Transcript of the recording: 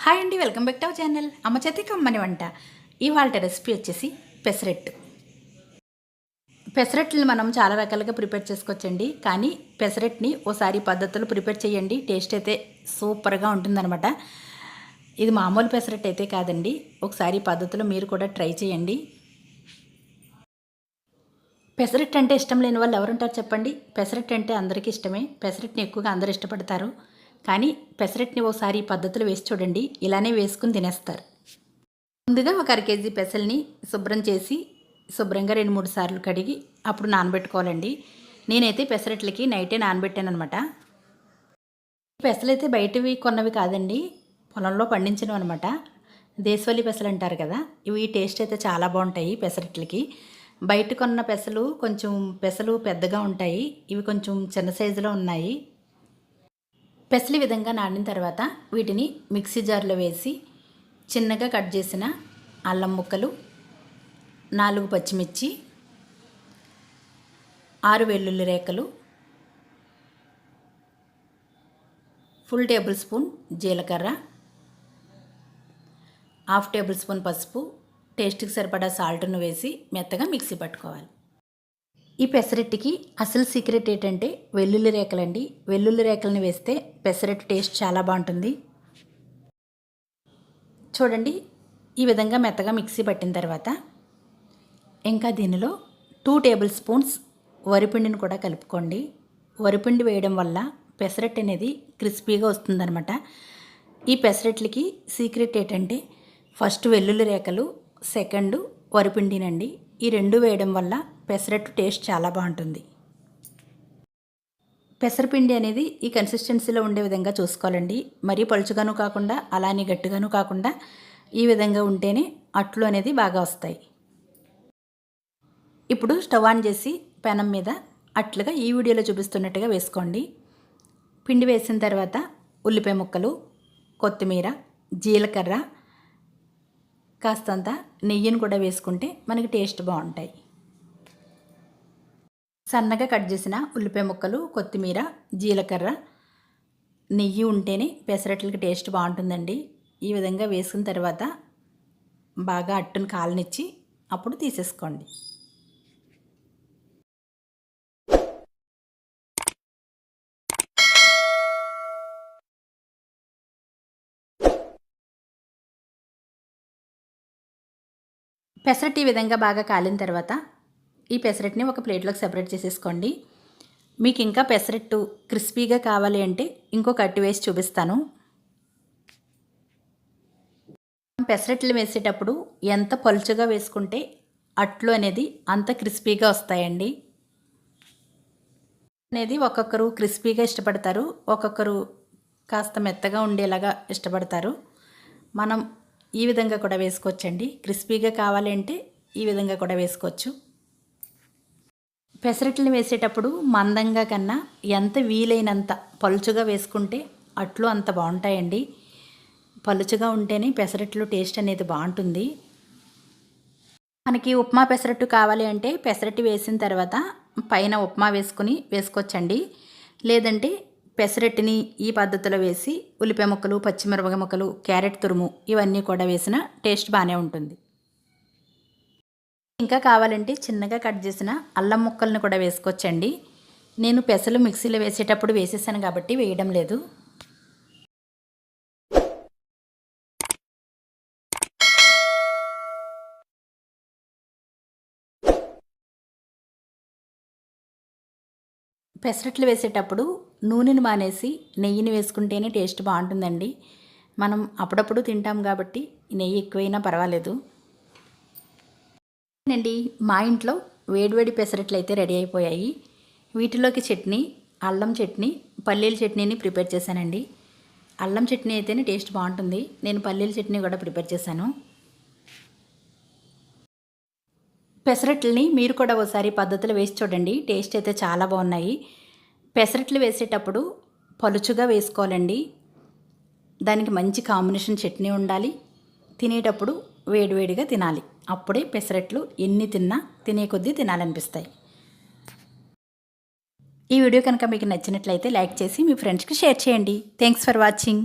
Hi అండి, welcome back to our channel అమ్మ చేతి కమ్మని వంట. ఇవాళ రెసిపీ వచ్చేసి పెసరట్టు. పెసరట్టుని మనం చాలా రకాలుగా ప్రిపేర్ చేసుకోవచ్చండి, కానీ పెసరట్టుని ఓసారి పద్ధతులు ప్రిపేర్ చేయండి, టేస్ట్ అయితే సూపర్గా ఉంటుందన్నమాట. ఇది మామూలు పెసరట్టు అయితే కాదండి, ఒకసారి పద్ధతులు మీరు కూడా ట్రై చేయండి. పెసరట్టు అంటే ఇష్టం లేని వాళ్ళు ఎవరుంటారు చెప్పండి? పెసరట్టు అంటే అందరికీ ఇష్టమే. పెసరట్టుని ఎక్కువగా అందరూ ఇష్టపడతారు. కానీ పెసరట్టుని ఒకసారి ఈ పద్ధతులు వేసి చూడండి, ఇలానే వేసుకుని తినేస్తారు. ముందుగా ఒక 1 కేజీ పెసల్ని శుభ్రం చేసి శుభ్రంగా 2-3 సార్లు కడిగి అప్పుడు నానబెట్టుకోవాలండి. నేనైతే పెసరట్లకి నైటే నానబెట్టాను అనమాట. పెసలు అయితే బయటవి కొన్నవి కాదండి, పొలంలో పండించినవి అనమాట. దేశవాళీ పెసలు అంటారు కదా, ఇవి టేస్ట్ అయితే చాలా బాగుంటాయి పెసరట్లకి. బయట కొన్న పెసలు పెద్దగా ఉంటాయి, ఇవి కొంచెం చిన్న సైజులో ఉన్నాయి. పెసలు ఈ విధంగా నానిన తర్వాత వీటిని మిక్సీ జార్లో వేసి చిన్నగా కట్ చేసిన అల్లం ముక్కలు, 4 పచ్చిమిర్చి, 6 వెల్లుల్లి రేఖలు, ఫుల్ టేబుల్ స్పూన్ జీలకర్ర, 1/2 టేబుల్ స్పూన్ పసుపు, టేస్ట్కి సరిపడా సాల్ట్ను వేసి మెత్తగా మిక్సీ పట్టుకోవాలి. ఈ పెసరట్టుకి అసలు సీక్రెట్ ఏంటంటే వెల్లుల్లి రేఖలండి. వెల్లుల్లి రేఖలను వేస్తే పెసరట్టు టేస్ట్ చాలా బాగుంటుంది. చూడండి, ఈ విధంగా మెత్తగా మిక్సీ పట్టిన తర్వాత ఇంకా దీనిలో 2 టేబుల్ స్పూన్స్ వరిపిండిని కూడా కలుపుకోండి. వరిపిండి వేయడం వల్ల పెసరట్టు అనేది క్రిస్పీగా వస్తుందన్నమాట. ఈ పెసరట్లకి సీక్రెట్ ఏంటంటే ఫస్ట్ వెల్లుల్లి రేఖలు, సెకండ్ వరిపిండినండి. ఈ 2 వేయడం వల్ల పెసరట్టు టేస్ట్ చాలా బాగుంటుంది. పెసరపిండి అనేది ఈ కన్సిస్టెన్సీలో ఉండే విధంగా చూసుకోవాలండి. మరీ పలుచగాను కాకుండా అలానే గట్టిగాను కాకుండా ఈ విధంగా ఉంటేనే అట్లు అనేది బాగా వస్తాయి. ఇప్పుడు స్టవ్ ఆన్ చేసి పెనం మీద అట్లుగా ఈ వీడియోలో చూపిస్తున్నట్టుగా వేసుకోండి. పిండి వేసిన తర్వాత ఉల్లిపాయ ముక్కలు, కొత్తిమీర, జీలకర్ర, కాస్తంత నెయ్యిని కూడా వేసుకుంటే మనకి టేస్ట్ బాగుంటాయి. సన్నగా కట్ చేసిన ఉల్లిపాయ ముక్కలు, కొత్తిమీర, జీలకర్ర, నెయ్యి ఉంటేనే పెసరట్లకి టేస్ట్ బాగుంటుందండి. ఈ విధంగా వేసుకున్న తర్వాత బాగా అట్టును కాలనిచ్చి అప్పుడు తీసేసుకోండి. పెసరట్టు ఈ విధంగా బాగా కాలిన తర్వాత ఈ పెసరట్టుని ఒక ప్లేట్లోకి సెపరేట్ చేసేసుకోండి. మీకు ఇంకా పెసరట్టు క్రిస్పీగా కావాలి అంటే ఇంకొక అట్టు వేసి చూపిస్తాను. పెసరట్లు వేసేటప్పుడు ఎంత పలుచగా వేసుకుంటే అట్లు అనేది అంత క్రిస్పీగా వస్తాయండి. అనేది ఒక్కొక్కరు క్రిస్పీగా ఇష్టపడతారు, ఒక్కొక్కరు కాస్త మెత్తగా ఉండేలాగా ఇష్టపడతారు. మనం ఈ విధంగా కూడా వేసుకోవచ్చండి. క్రిస్పీగా కావాలి అంటే ఈ విధంగా కూడా వేసుకోవచ్చు. పెసరట్లను వేసేటప్పుడు మందంగా కన్నా ఎంత వీలైనంత పలుచుగా వేసుకుంటే అట్లు అంత బాగుంటాయండి. పలుచుగా ఉంటేనే పెసరట్లు టేస్ట్ అనేది బాగుంటుంది. మనకి ఉప్మా పెసరట్టు కావాలి అంటే పెసరట్టు వేసిన తర్వాత పైన ఉప్మా వేసుకోవచ్చండి. లేదంటే పెసరట్టుని ఈ పద్ధతిలో వేసి ఉల్లిపాయ ముక్కలు, పచ్చిమిరపకాయ ముక్కలు, క్యారెట్ తురుము ఇవన్నీ కూడా వేసిన టేస్ట్ బాగానే ఉంటుంది. ఇంకా కావాలంటే చిన్నగా కట్ చేసిన అల్లం ముక్కలను కూడా వేసుకోవచ్చండి. నేను పెసలు మిక్సీలో వేసేటప్పుడు వేసేసాను కాబట్టి వేయడం లేదు. పెసరట్లు వేసేటప్పుడు నూనెను మానేసి నెయ్యిని వేసుకుంటేనే టేస్ట్ బాగుంటుందండి. మనం అప్పుడప్పుడు తింటాం కాబట్టి నెయ్యి ఎక్కువైనా పర్వాలేదు అండి. మా ఇంట్లో వేడివేడి పెసరట్లు అయితే రెడీ అయిపోయాయి. వీటిలోకి చట్నీ, అల్లం చట్నీ, పల్లీల చట్నీని ప్రిపేర్ చేశానండి. అల్లం చట్నీ అయితేనే టేస్ట్ బాగుంటుంది. నేను పల్లీల చట్నీ కూడా ప్రిపేర్ చేశాను. పెసరట్లని మీరు కూడా ఒకసారి పద్ధతులు వేసి చూడండి, టేస్ట్ అయితే చాలా బాగున్నాయి. పెసరట్లు వేసేటప్పుడు పలుచుగా వేసుకోవాలండి. దానికి మంచి కాంబినేషన్ చట్నీ ఉండాలి. తినేటప్పుడు వేడివేడిగా తినాలి. అప్పుడే పెసరట్లు ఎన్ని తిన్నా తినే కొద్దీ తినాలనిపిస్తాయి. ఈ వీడియో కనుక మీకు నచ్చినట్లయితే లైక్ చేసి మీ ఫ్రెండ్స్కి షేర్ చేయండి. Thanks for watching.